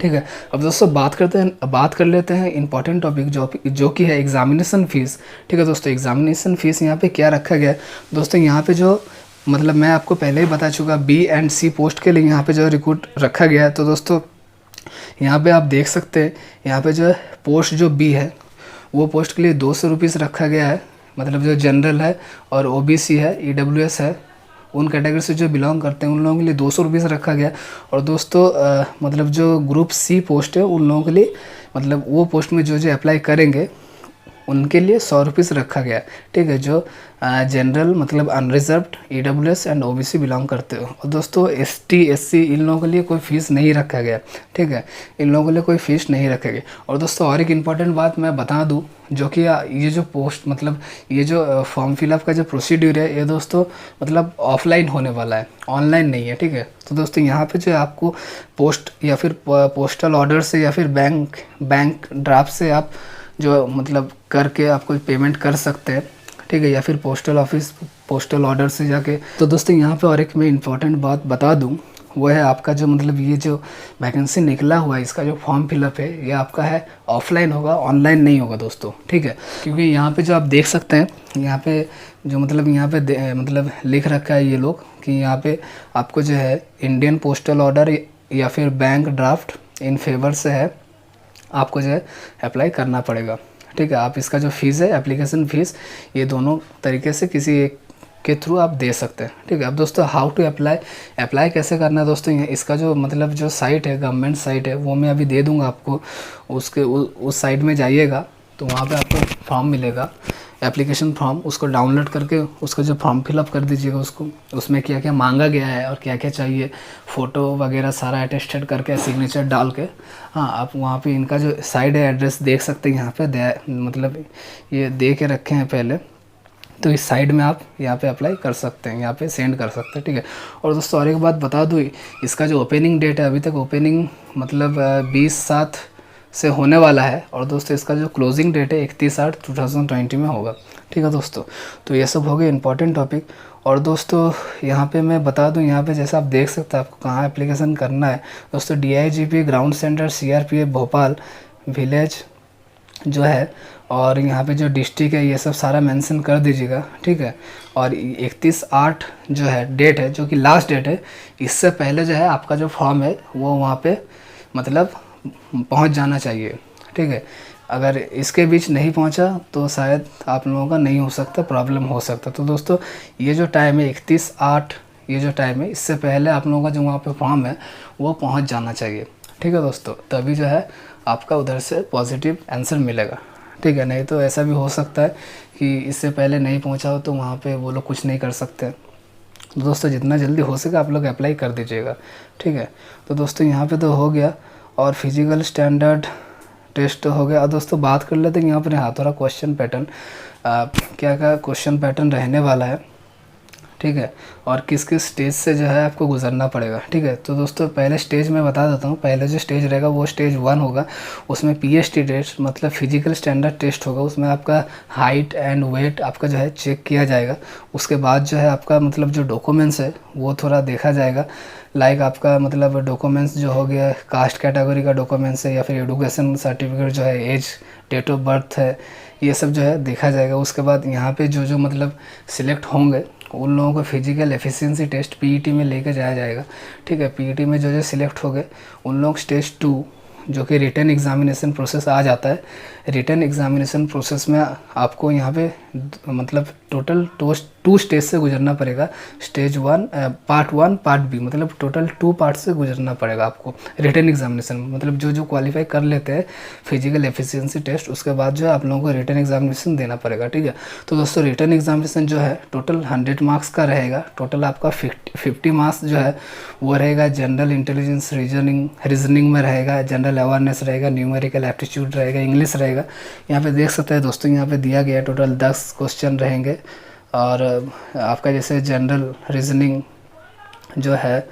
ठीक है, अब दोस्तों बात कर लेते हैं इंपॉर्टेंट टॉपिक जो कि है एग्ज़ामिनेशन फ़ीस। ठीक है दोस्तों, एग्ज़ामिनेशन फ़ीस यहाँ पे क्या रखा गया है दोस्तों, यहाँ पे जो मतलब मैं आपको पहले ही बता चुका बी एंड सी पोस्ट के लिए यहाँ पे जो रिक्रूट रखा गया है। तो दोस्तों यहाँ पे आप देख सकते हैं यहाँ पे जो है पोस्ट जो बी है वो पोस्ट के लिए 200 रुपीज़ रखा गया है, मतलब जो जनरल है और OBC है, EWS है, उन कैटेगरी से जो बिलोंग करते हैं उन लोगों के लिए 200 रुपीज़ रखा गया। और दोस्तों मतलब जो ग्रुप सी पोस्ट है उन लोगों के लिए मतलब वो पोस्ट में जो अप्लाई करेंगे उनके लिए 100 रुपीज़ रखा गया। ठीक है, जो जनरल मतलब unreserved, EWS and OBC belong करते हो। और दोस्तों ST SC इन लोगों के लिए कोई फ़ीस नहीं रखा गया। ठीक है, इन लोगों के लिए कोई फ़ीस नहीं रखा गया। और दोस्तों और एक इम्पॉर्टेंट बात मैं बता दूं, जो कि ये जो पोस्ट मतलब ये जो फॉर्म फिलअप का जो प्रोसीड्यूर है ये दोस्तों मतलब ऑफलाइन होने वाला है, ऑनलाइन नहीं है। ठीक है, तो दोस्तों यहाँ पे जो आपको पोस्ट या फिर पोस्टल ऑर्डर से या फिर बैंक ड्राफ्ट से आप जो मतलब करके आप कोई पेमेंट कर सकते हैं। ठीक है, या फिर पोस्टल ऑर्डर से जाके। तो दोस्तों यहाँ पे और एक मैं इम्पॉर्टेंट बात बता दूँ, वो है आपका जो मतलब ये जो वैकेंसी निकला हुआ है इसका जो फॉर्म फिलअप है ये आपका है ऑफलाइन होगा, ऑनलाइन नहीं होगा दोस्तों। ठीक है, क्योंकि यहाँ पे जो आप देख सकते हैं यहाँ पे जो मतलब यहाँ पे मतलब लिख रखा है ये लोग कि यहाँ पे आपको जो है इंडियन पोस्टल ऑर्डर या फिर बैंक ड्राफ्ट इन फेवर से है आपको जो है अप्लाई करना पड़ेगा। ठीक है, आप इसका जो फ़ीस है एप्लीकेशन फ़ीस ये दोनों तरीके से किसी एक के थ्रू आप दे सकते हैं। ठीक है, अब दोस्तों हाउ टू अप्लाई कैसे करना है दोस्तों, इसका जो मतलब जो साइट है गवर्नमेंट साइट है वो मैं अभी दे दूंगा आपको। उस साइट में जाइएगा तो वहाँ पे आपको फॉर्म मिलेगा, एप्लीकेशन फॉर्म, उसको डाउनलोड करके उसका जो फॉर्म फिलअप कर दीजिएगा। उसमें क्या क्या मांगा गया है और क्या क्या चाहिए, फ़ोटो वगैरह सारा अटेस्टेड करके सिग्नेचर डाल के हाँ आप वहाँ पे इनका जो साइट है एड्रेस देख सकते हैं, यहाँ पे मतलब ये दे के रखे हैं पहले, तो इस साइड में आप यहाँ पे अप्लाई कर सकते हैं, यहाँ पे सेंड कर सकते हैं। ठीक है, और दोस्तों और एक बात बता दूँ, इसका जो ओपनिंग डेट है अभी तक ओपनिंग मतलब 20/7 से होने वाला है, और दोस्तों इसका जो क्लोजिंग डेट है 31/8/2020 में होगा। ठीक है दोस्तों, तो ये सब हो गए इंपॉर्टेंट टॉपिक। और दोस्तों यहाँ पे मैं बता दूँ, यहाँ पे जैसा आप देख सकते हैं आपको कहाँ एप्लीकेशन करना है दोस्तों, DIGP ground centre CRPF Bhopal village जो है, और यहाँ पे जो डिस्ट्रिक्ट है ये सब सारा मेंशन कर दीजिएगा। ठीक है, और 31/8 जो है डेट है, जो कि लास्ट डेट है, इससे पहले जो है आपका जो फॉर्म है वो वहाँ पे मतलब पहुँच जाना चाहिए। ठीक है, अगर इसके बीच नहीं पहुँचा तो शायद आप लोगों का नहीं हो सकता, प्रॉब्लम हो सकता। तो दोस्तों ये जो टाइम है 31/8 ये जो टाइम है, इससे पहले आप लोगों का जो वहाँ पे फॉर्म है वो पहुँच जाना चाहिए। ठीक है दोस्तों, तभी जो है आपका उधर से पॉजिटिव आंसर मिलेगा। ठीक है, नहीं तो ऐसा भी हो सकता है कि इससे पहले नहीं पहुंचा हो तो वहाँ पे वो लोग कुछ नहीं कर सकते। तो दोस्तों जितना जल्दी हो सके आप लोग अप्लाई कर दीजिएगा। ठीक है, तो दोस्तों यहाँ पे तो हो गया, और फिजिकल स्टैंडर्ड टेस्ट तो हो गया। और दोस्तों बात कर लेते हैं यहाँ पर हाथोड़ा क्वेश्चन पैटर्न, क्या क्या क्वेश्चन पैटर्न रहने वाला है। ठीक है, और किस किस स्टेज से जो है आपको गुजरना पड़ेगा। ठीक है, तो दोस्तों पहले स्टेज मैं बता देता हूँ। पहले जो स्टेज रहेगा वो स्टेज 1 होगा, उसमें पीएसटी टेस्ट मतलब फिजिकल स्टैंडर्ड टेस्ट होगा। उसमें आपका हाइट एंड वेट आपका जो है चेक किया जाएगा। उसके बाद जो है आपका मतलब जो डॉक्यूमेंट्स है वो थोड़ा देखा जाएगा। लाइक आपका मतलब डॉक्यूमेंट्स जो हो गया, कास्ट कैटेगरी का डॉक्यूमेंट्स है या फिर एजुकेशन सर्टिफिकेट जो है, एज, डेट ऑफ बर्थ है, ये सब जो है देखा जाएगा। उसके बाद यहाँ पे जो जो मतलब सिलेक्ट होंगे उन लोगों को फिजिकल एफिशिएंसी टेस्ट पीईटी में लेकर जाया जाएगा। ठीक है, पीईटी में जो जो सिलेक्ट हो गए उन लोग स्टेज 2 जो कि रिटन एग्जामिनेशन प्रोसेस आ जाता है। रिटन एग्जामिनेशन प्रोसेस में आपको यहाँ पे मतलब टोटल 2 स्टेज से गुजरना पड़ेगा। स्टेज 1 पार्ट 1 पार्ट बी, मतलब टोटल 2 पार्ट से गुजरना पड़ेगा आपको रिटन एग्जामिनेशन। मतलब जो जो क्वालिफाई कर लेते हैं फिजिकल एफिशिएंसी टेस्ट, उसके बाद जो है आप लोगों को रिटन एग्जामिनेशन देना पड़ेगा। ठीक है, तो दोस्तों रिटन एग्जामिनेशन जो है टोटल 100 मार्क्स का रहेगा। टोटल आपका 50 मार्क्स जो है वो रहेगा जनरल इंटेलिजेंस, रीजनिंग में रहेगा, जनरल अवेयरनेस रहेगा, न्यूमेरिकल एप्टीट्यूड रहेगा, इंग्लिश रहेगा। यहाँ पे देख सकते हैं दोस्तों, यहाँ पे दिया गया टोटल 10 क्वेश्चन रहेंगे। और आपका जैसे जनरल रीजनिंग जो है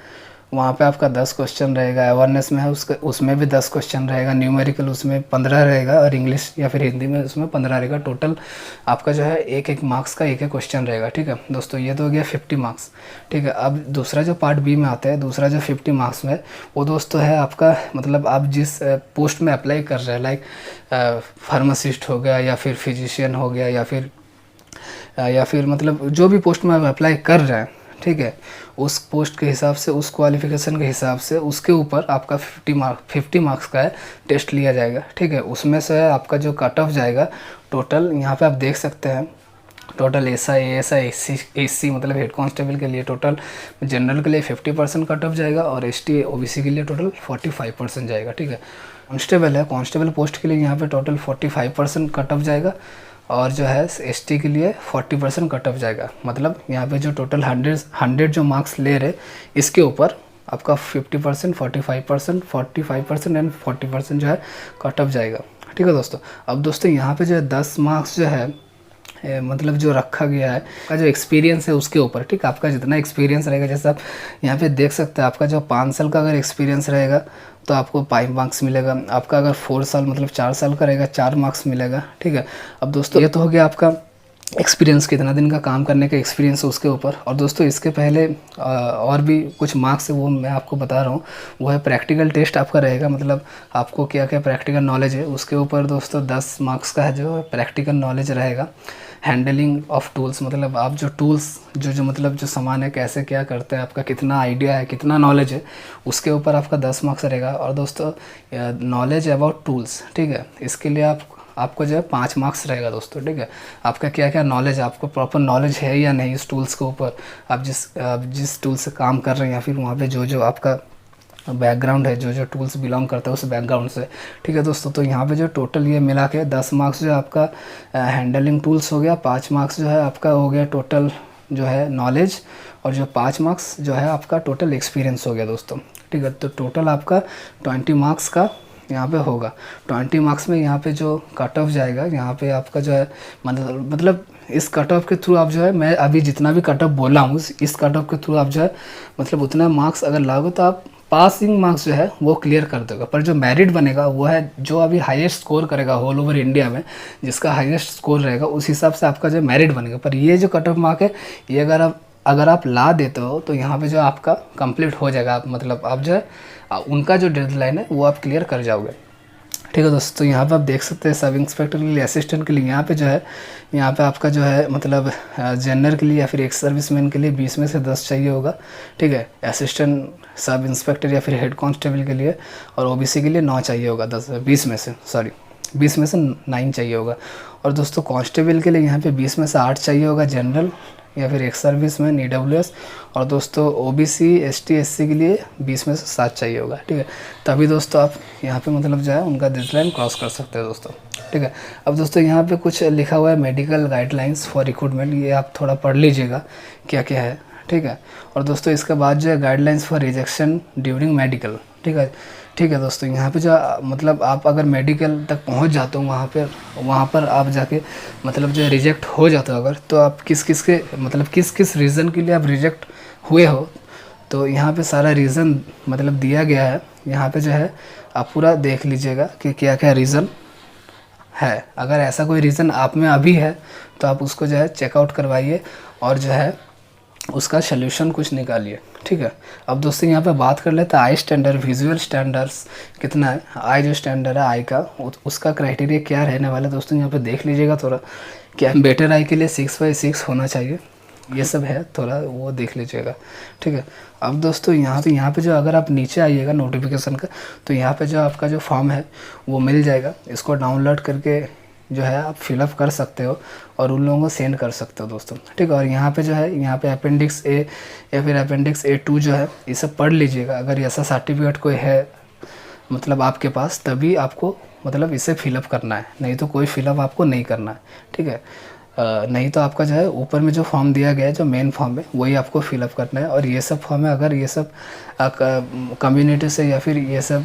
वहाँ पे आपका 10 क्वेश्चन रहेगा, अवेयरनेस में है उसमें भी 10 क्वेश्चन रहेगा, न्यूमेरिकल उसमें 15 रहेगा, और इंग्लिश या फिर हिंदी में उसमें 15 रहेगा। टोटल आपका जो है एक एक मार्क्स का एक एक क्वेश्चन रहेगा। ठीक है दोस्तों, ये तो हो गया 50 मार्क्स। ठीक है, अब दूसरा जो पार्ट बी में आता है, दूसरा जो 50 मार्क्स में वो दोस्तों है आपका मतलब आप जिस पोस्ट में अप्लाई कर रहे हैं, लाइक फार्मासिस्ट हो गया या फिर फिजिशियन हो गया या फिर मतलब जो भी पोस्ट में आप अप्लाई कर रहे हैं। ठीक है, उस पोस्ट के हिसाब से, उस क्वालिफिकेशन के हिसाब से उसके ऊपर आपका 50 मार्क्स का है टेस्ट लिया जाएगा। ठीक है, उसमें से आपका जो कट ऑफ जाएगा टोटल, यहाँ पे आप देख सकते हैं टोटल एसआई, एएसआई, एससी मतलब हेड कांस्टेबल के लिए टोटल, जनरल के लिए 50% कट ऑफ जाएगा, और एसटी ओबीसी के लिए टोटल 45% जाएगा। ठीक है, कांस्टेबल है, कांस्टेबल पोस्ट के लिए यहाँ पे टोटल 45% कट ऑफ जाएगा, और जो है एसटी के लिए 40% कट ऑफ जाएगा। मतलब यहाँ पे जो टोटल 100 जो मार्क्स ले रहे इसके ऊपर आपका 50%, 45% एंड 40% जो है कट ऑफ जाएगा। ठीक है दोस्तों, अब दोस्तों यहाँ पे जो है 10 मार्क्स जो है मतलब जो रखा गया है का जो एक्सपीरियंस है उसके ऊपर। ठीक, आपका जितना एक्सपीरियंस रहेगा, जैसे आप यहाँ पे देख सकते हैं, आपका जो 5 साल का अगर एक्सपीरियंस रहेगा तो आपको 5 मार्क्स मिलेगा। आपका अगर 4 साल मतलब 4 साल का रहेगा 4 मार्क्स मिलेगा। ठीक है, अब दोस्तों ये तो हो गया आपका एक्सपीरियंस, कितना दिन का काम करने का एक्सपीरियंस है उसके ऊपर। और दोस्तों इसके पहले और भी कुछ मार्क्स है वो मैं आपको बता रहा हूँ। वो है प्रैक्टिकल टेस्ट आपका रहेगा, मतलब आपको क्या क्या प्रैक्टिकल नॉलेज है उसके ऊपर दोस्तों 10 मार्क्स का है जो प्रैक्टिकल नॉलेज रहेगा। हैंडलिंग ऑफ टूल्स, मतलब आप जो टूल्स जो मतलब जो सामान है कैसे क्या करते हैं, आपका कितना आइडिया है, कितना नॉलेज है, उसके ऊपर आपका 10 मार्क्स रहेगा। और दोस्तों नॉलेज अबाउट टूल्स, ठीक है, इसके लिए आपको जो है 5 मार्क्स रहेगा दोस्तों। ठीक है, आपका क्या क्या नॉलेज है, आपको प्रॉपर नॉलेज है या नहीं इस टूल्स के ऊपर, आप जिस टूल से काम कर रहे हैं, या फिर वहाँ पे जो आपका बैकग्राउंड है, जो टूल्स बिलोंग करता है उस बैकग्राउंड से। ठीक है दोस्तों, तो यहाँ पे जो टोटल ये मिला के 10 मार्क्स जो आपका हैंडलिंग टूल्स हो गया, 5 मार्क्स जो है आपका हो गया टोटल जो है नॉलेज, और जो 5 मार्क्स जो है आपका टोटल एक्सपीरियंस हो गया दोस्तों। ठीक है, तो टोटल आपका 20 मार्क्स का यहाँ पे होगा। 20 मार्क्स में यहाँ पे जो कट ऑफ जाएगा, यहाँ पे आपका जो है मतलब इस कट ऑफ के थ्रू आप जो है, मैं अभी जितना भी कट ऑफ बोला हूँ इस कट ऑफ के थ्रू आप जो है मतलब उतना मार्क्स अगर लागो तो आप पासिंग मार्क्स जो है वो क्लियर कर देगा। पर जो मेरिट बनेगा वो है जो अभी हाईएस्ट स्कोर करेगा होल ओवर इंडिया में, जिसका हाईएस्ट स्कोर रहेगा उस हिसाब से आपका जो मेरिट बनेगा। पर ये जो कट ऑफ मार्क है ये अगर आप ला देते हो तो यहाँ पे जो आपका कंप्लीट हो जाएगा, आप मतलब आप जो है उनका जो डेडलाइन है वो आप क्लियर कर जाओगे। ठीक है दोस्तों, यहाँ पे आप देख सकते हैं सब इंस्पेक्टर के लिए, असिस्टेंट के लिए यहाँ पे जो है, यहाँ पे आपका जो है मतलब जनरल के लिए या फिर एक्स सर्विसमैन के लिए 20 में से 10 चाहिए होगा। ठीक है, असिस्टेंट सब इंस्पेक्टर या फिर हेड कांस्टेबल के लिए, और ओबीसी के लिए 9 चाहिए होगा, 20 में से 9 चाहिए होगा। और दोस्तों कांस्टेबल के लिए यहाँ पे 20 में से 8 चाहिए होगा जनरल, या फिर एक्स सर्विसमैन EWS, और दोस्तों OBC ST SC के लिए 20 में से 7 चाहिए होगा, ठीक है। तभी दोस्तों आप यहाँ पे मतलब जो है उनका डेडलाइन क्रॉस कर सकते हो दोस्तों, ठीक है। अब दोस्तों यहाँ पे कुछ लिखा हुआ है मेडिकल गाइडलाइंस फॉर रिक्रूटमेंट, ये आप थोड़ा पढ़ लीजिएगा क्या क्या है, ठीक है। और दोस्तों इसके बाद जो है guidelines for rejection during medical, ठीक है। ठीक है दोस्तों, यहाँ पे जो मतलब आप अगर मेडिकल तक पहुँच जाते हो वहाँ पर आप जाके मतलब जो रिजेक्ट हो जाते हो अगर, तो आप किस किस के मतलब किस किस रीज़न के लिए आप रिजेक्ट हुए हो, तो यहाँ पे सारा रीज़न मतलब दिया गया है। यहाँ पे जो है आप पूरा देख लीजिएगा कि क्या क्या रीज़न है। अगर ऐसा कोई रीज़न आप में अभी है तो आप उसको जो है चेकआउट करवाइए और जो है उसका सल्यूशन कुछ निकालिए, ठीक है। अब दोस्तों यहाँ पे बात कर लेते हैं आई स्टैंडर्ड, विजुअल स्टैंडर्ड्स कितना है। आई जो स्टैंडर्ड है आई का, उसका क्राइटेरिया क्या रहने वाला है दोस्तों, यहाँ पे देख लीजिएगा थोड़ा। क्या बेटर आई के लिए 6/6 होना चाहिए, ये सब है, थोड़ा वो देख लीजिएगा, ठीक है। अब दोस्तों यहाँ पे जो अगर आप नीचे आइएगा नोटिफिकेशन का, तो यहाँ पे जो आपका जो फॉर्म है वो मिल जाएगा। इसको डाउनलोड करके जो है आप फिलअप कर सकते हो और उन लोगों को सेंड कर सकते हो दोस्तों, ठीक है। और यहाँ पे जो है यहाँ पे अपेंडिक्स A या फिर अपेंडिक्स A2 जो है ये सब पढ़ लीजिएगा। अगर ऐसा सर्टिफिकेट कोई है मतलब आपके पास, तभी आपको मतलब इसे फिलअप करना है, नहीं तो कोई फिलअप आपको नहीं करना है, ठीक है। नहीं तो आपका जो है ऊपर में जो फॉर्म दिया गया है जो मेन फॉर्म है वही आपको फिलअप करना है। और ये सब फॉर्म है, अगर ये सब कम्युनिटी से या फिर ये सब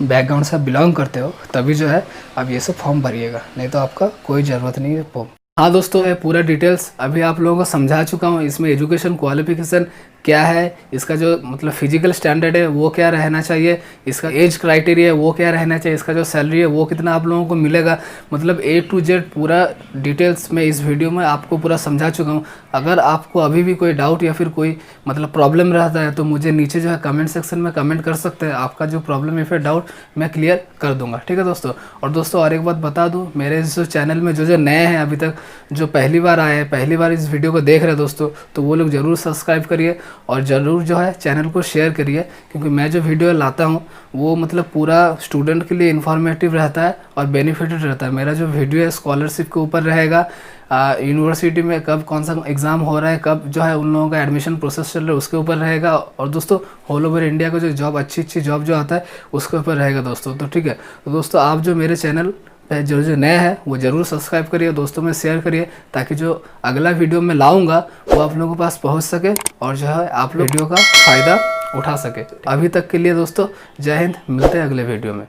बैकग्राउंड से बिलोंग करते हो तभी जो है आप ये सब फॉर्म भरिएगा, नहीं तो आपका कोई ज़रूरत नहीं है फॉर्म। हाँ दोस्तों, ये पूरा डिटेल्स अभी आप लोगों को समझा चुका हूँ। इसमें एजुकेशन क्वालिफिकेशन क्या है, इसका जो मतलब फिजिकल स्टैंडर्ड है वो क्या रहना चाहिए, इसका एज क्राइटेरिया वो क्या रहना चाहिए, इसका जो सैलरी है वो कितना आप लोगों को मिलेगा, मतलब A to Z पूरा डिटेल्स में इस वीडियो में आपको पूरा समझा चुका हूँ। अगर आपको अभी भी कोई डाउट या फिर कोई मतलब प्रॉब्लम रहता है तो मुझे नीचे जो है कमेंट सेक्शन में कमेंट कर सकते हैं। आपका जो प्रॉब्लम या फिर डाउट मैं क्लियर कर दूंगा, ठीक है दोस्तों। और दोस्तों और एक बात बता दूं, मेरे जो चैनल में जो नए हैं अभी तक, जो पहली बार आए हैं, पहली बार इस वीडियो को देख रहे हैं दोस्तों, तो वो लोग ज़रूर सब्सक्राइब करिए और ज़रूर जो है चैनल को शेयर करिए, क्योंकि मैं जो वीडियो लाता हूँ वो मतलब पूरा स्टूडेंट के लिए इन्फॉर्मेटिव रहता है और बेनिफिटेड रहता है। मेरा जो वीडियो है स्कॉलरशिप के ऊपर रहेगा, यूनिवर्सिटी में कब कौन सा एग्ज़ाम हो रहा है, कब जो है उन लोगों का एडमिशन प्रोसेस चल रहा है उसके ऊपर रहेगा, और दोस्तों ऑल ओवर इंडिया का जो जॉब अच्छी जॉब जो आता है उसके ऊपर रहेगा दोस्तों, तो ठीक है। तो दोस्तों आप जो मेरे चैनल पे जो नए हैं वो ज़रूर सब्सक्राइब करिए, दोस्तों में शेयर करिए, ताकि जो अगला वीडियो मैं लाऊंगा वो आप लोगों के पास पहुंच सके और जो है आप लोग वीडियो का फ़ायदा उठा सके। अभी तक के लिए दोस्तों जय हिंद, मिलते हैं अगले वीडियो में।